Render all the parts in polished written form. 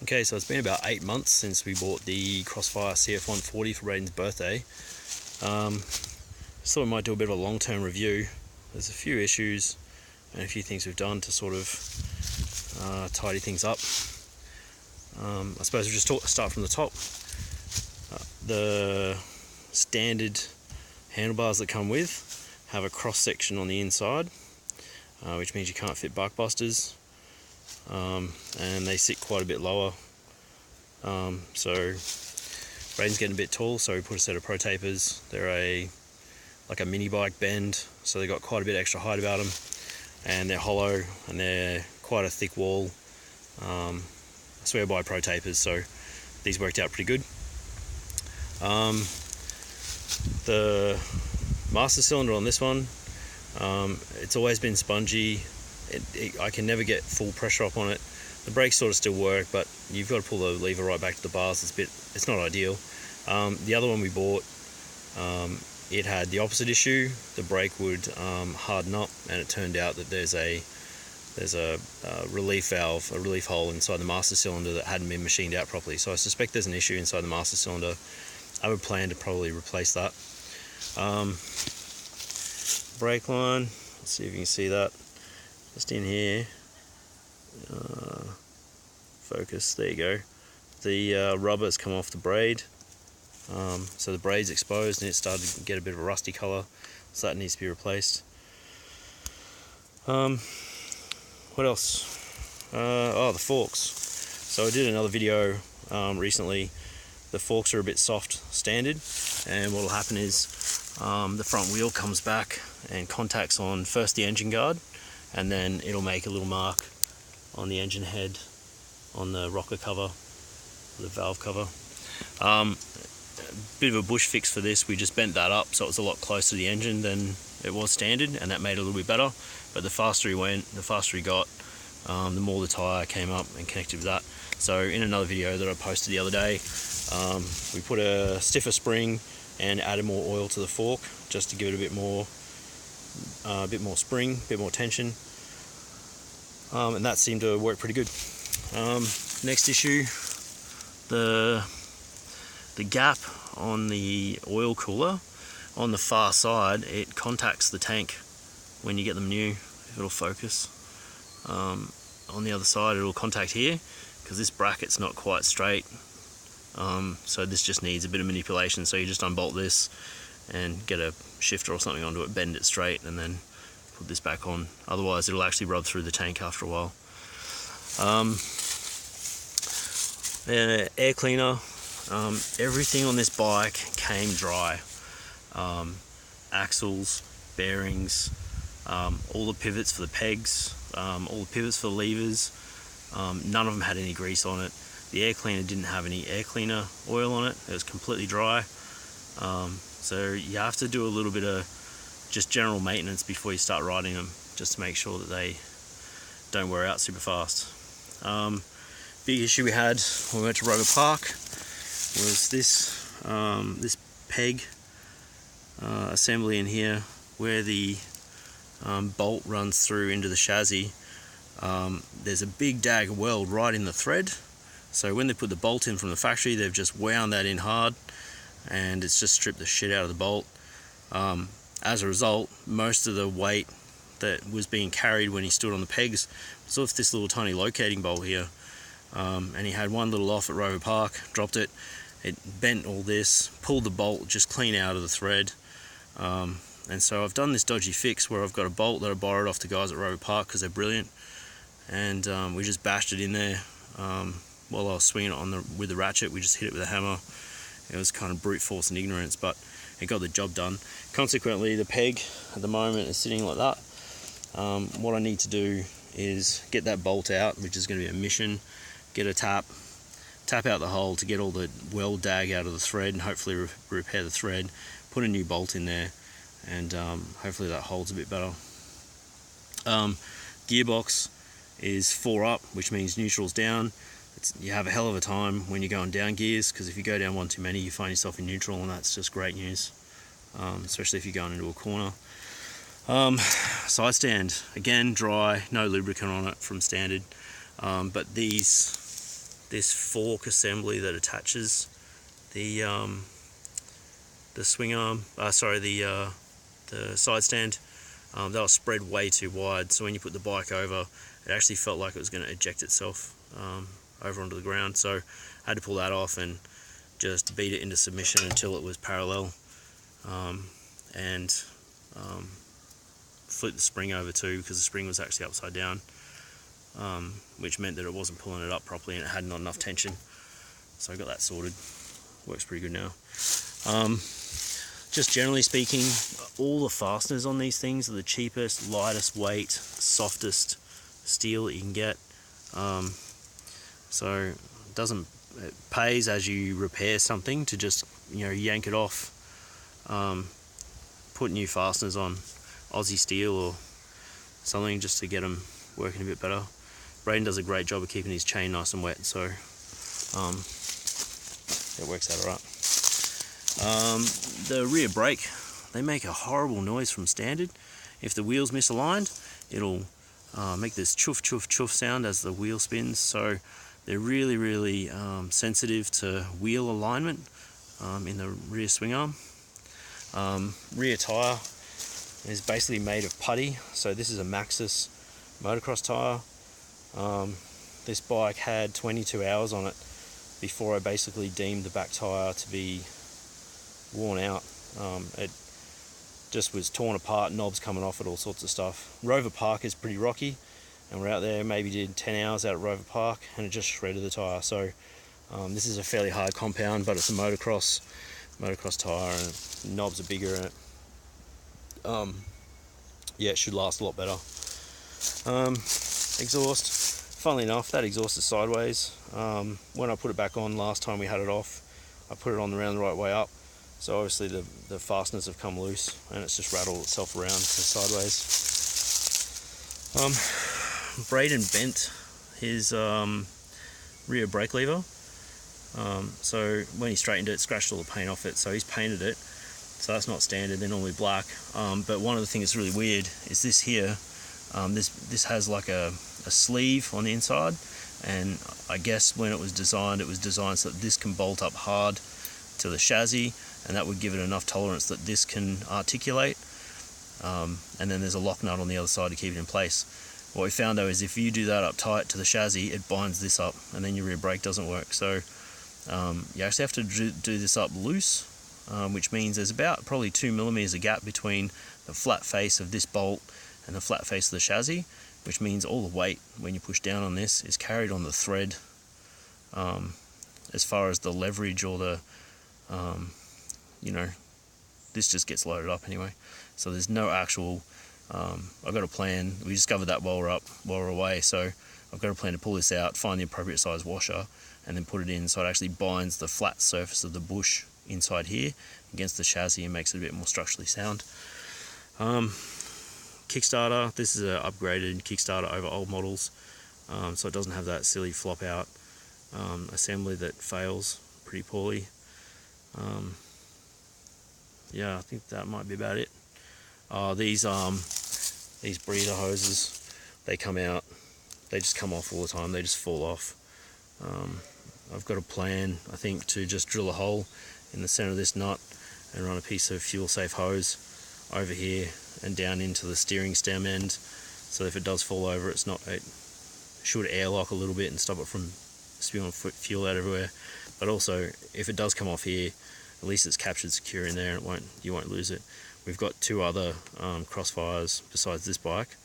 Okay, so it's been about 8 months since we bought the CrossFire CF140 for Braden's birthday. Just thought we might do a bit of a long-term review. There's a few issues and a few things we've done to sort of tidy things up. I suppose we'll just start from the top. The standard handlebars that come with have a cross section on the inside, which means you can't fit buckbusters. And they sit quite a bit lower, so Braden's getting a bit tall, so we put a set of pro tapers. They're like a mini bike bend, so they got quite a bit extra height about them, and they're hollow and they're quite a thick wall. I swear by pro tapers, so these worked out pretty good. The master cylinder on this one, it's always been spongy. I can never get full pressure up on it. The brakes sort of still work, but you've got to pull the lever right back to the bars. It's not ideal. The other one we bought, it had the opposite issue. The brake would harden up, and it turned out that there's a relief valve, a relief hole inside the master cylinder that hadn't been machined out properly. So I suspect there's an issue inside the master cylinder. I would plan to probably replace that. Brake line, let's see if you can see that. Just in here, focus, there you go. The rubber has come off the braid, so the braid's exposed and it started to get a bit of a rusty colour, so that needs to be replaced. What else? The forks. So I did another video recently. The forks are a bit soft standard, and what will happen is the front wheel comes back and contacts on first the engine guard, and then it'll make a little mark on the engine head, on the rocker cover, the valve cover. Bit of a bush fix for this. We just bent that up so it was a lot closer to the engine than it was standard, and that made it a little bit better. But the faster he went, the faster he got, the more the tyre came up and connected with that. So in another video that I posted the other day, we put a stiffer spring and added more oil to the fork just to give it a bit more spring, a bit more tension, and that seemed to work pretty good. Next issue, the gap on the oil cooler on the far side, it contacts the tank when you get them new. If it'll focus, on the other side it'll contact here because this bracket's not quite straight, so this just needs a bit of manipulation. So you just unbolt this and get a shifter or something onto it, bend it straight, and then put this back on. Otherwise it'll actually rub through the tank after a while. Air cleaner, everything on this bike came dry. Axles, bearings, all the pivots for the pegs, all the pivots for the levers, none of them had any grease on it. The air cleaner didn't have any air cleaner oil on it. It was completely dry. So you have to do a little bit of just general maintenance before you start riding them, just to make sure that they don't wear out super fast. Big issue we had when we went to Rover Park was this this peg assembly in here, where the bolt runs through into the chassis. There's a big dag weld right in the thread, so when they put the bolt in from the factory, they've just wound that in hard, and it's just stripped the shit out of the bolt. As a result, most of the weight that was being carried when he stood on the pegs was off this little tiny locating bolt here, and he had one little off at Rover Park, dropped it, it bent all this, pulled the bolt just clean out of the thread. And so I've done this dodgy fix where I've got a bolt that I borrowed off the guys at Rover Park because they're brilliant, and we just bashed it in there while I was swinging it with the ratchet. We just hit it with a hammer. It was kind of brute force and ignorance, but it got the job done. Consequently, the peg at the moment is sitting like that. What I need to do is get that bolt out, which is going to be a mission, get a tap out the hole to get all the weld dag out of the thread, and hopefully repair the thread, put a new bolt in there, and hopefully that holds a bit better. Gearbox is 4 up, which means neutral's down. You have a hell of a time when you're going down gears, because if you go down one too many, you find yourself in neutral, and that's just great news, especially if you're going into a corner. Side stand, again dry, no lubricant on it from standard, but these this fork assembly that attaches the swing arm, the side stand, that was spread way too wide, so when you put the bike over, it actually felt like it was going to eject itself over onto the ground. So I had to pull that off and just beat it into submission until it was parallel, and flip the spring over too, because the spring was actually upside down, which meant that it wasn't pulling it up properly and it had not enough tension. So I got that sorted. Works pretty good now. Just generally speaking, all the fasteners on these things are the cheapest, lightest weight, softest steel that you can get. So it pays as you repair something to just, you know, yank it off, put new fasteners on Aussie steel or something just to get them working a bit better. Braden does a great job of keeping his chain nice and wet, so it works out alright. The rear brake, they make a horrible noise from standard. If the wheel's misaligned, it'll make this chuff chuff chuff sound as the wheel spins, so they're really sensitive to wheel alignment in the rear swing arm. Rear tyre is basically made of putty, so this is a Maxxis motocross tyre. This bike had 22 hours on it before I basically deemed the back tyre to be worn out. It just was torn apart, knobs coming off it, all sorts of stuff. Rover Park is pretty rocky, and we're out there, maybe did 10 hours out at Rover Park, and it just shredded the tyre. So this is a fairly hard compound, but it's a motocross tyre, and knobs are bigger, and yeah, it should last a lot better. Exhaust, funnily enough, that exhaust is sideways. When I put it back on last time we had it off, I put it on around the right way up, so obviously the fasteners have come loose and it's just rattled itself around to sideways. Braden bent his rear brake lever, so when he straightened it, scratched all the paint off it, so he's painted it, so that's not standard, they're normally black. But one of the things that's really weird is this here. This has like a sleeve on the inside, and I guess when it was designed so that this can bolt up hard to the chassis, and that would give it enough tolerance that this can articulate, and then there's a lock nut on the other side to keep it in place. What we found though is if you do that up tight to the chassis, it binds this up, and then your rear brake doesn't work. So you actually have to do this up loose, which means there's about probably 2 millimeters of gap between the flat face of this bolt and the flat face of the chassis, which means all the weight when you push down on this is carried on the thread, as far as the leverage or the this just gets loaded up anyway. So there's no actual I've got a plan. We discovered that while we're away, so I've got a plan to pull this out, find the appropriate size washer, and then put it in so it actually binds the flat surface of the bush inside here against the chassis and makes it a bit more structurally sound. Kickstarter, this is an upgraded Kickstarter over old models, so it doesn't have that silly flop out assembly that fails pretty poorly. Yeah, I think that might be about it. These breather hoses, they come out, they just come off all the time, they just fall off. I've got a plan, I think, to just drill a hole in the center of this nut and run a piece of fuel safe hose over here and down into the steering stem end, so if it does fall over, it should airlock a little bit and stop it from spewing fuel out everywhere. But also, if it does come off here, at least it's captured secure in there and you won't lose it. We've got 2 other CrossFires besides this bike,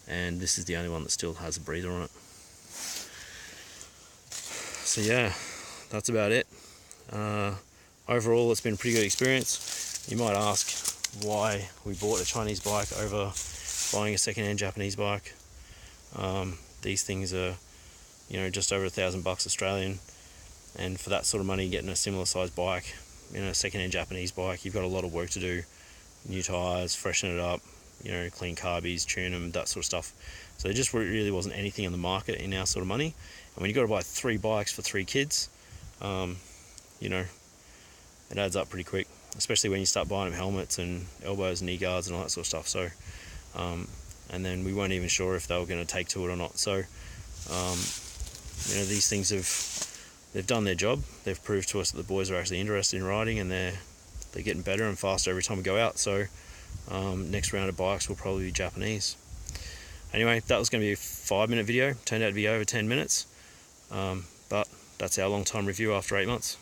and this is the only one that still has a breather on it. So yeah, that's about it. Overall, it's been a pretty good experience. You might ask why we bought a Chinese bike over buying a second-hand Japanese bike. These things are, just over $1,000 Australian, and for that sort of money, getting a similar size bike, a second-hand Japanese bike, you've got a lot of work to do. New tyres, freshen it up, clean carbies, tune them, that sort of stuff. So there just really wasn't anything on the market in our sort of money. And when you've got to buy 3 bikes for 3 kids, it adds up pretty quick, especially when you start buying them helmets and elbows and knee guards and all that sort of stuff. So, and then we weren't even sure if they were going to take to it or not. So, you know, these things they've done their job. They've proved to us that the boys are actually interested in riding, and they're getting better and faster every time we go out. So next round of bikes will probably be Japanese. Anyway, that was going to be a 5-minute video. Turned out to be over 10 minutes, but that's our long time review after 8 months.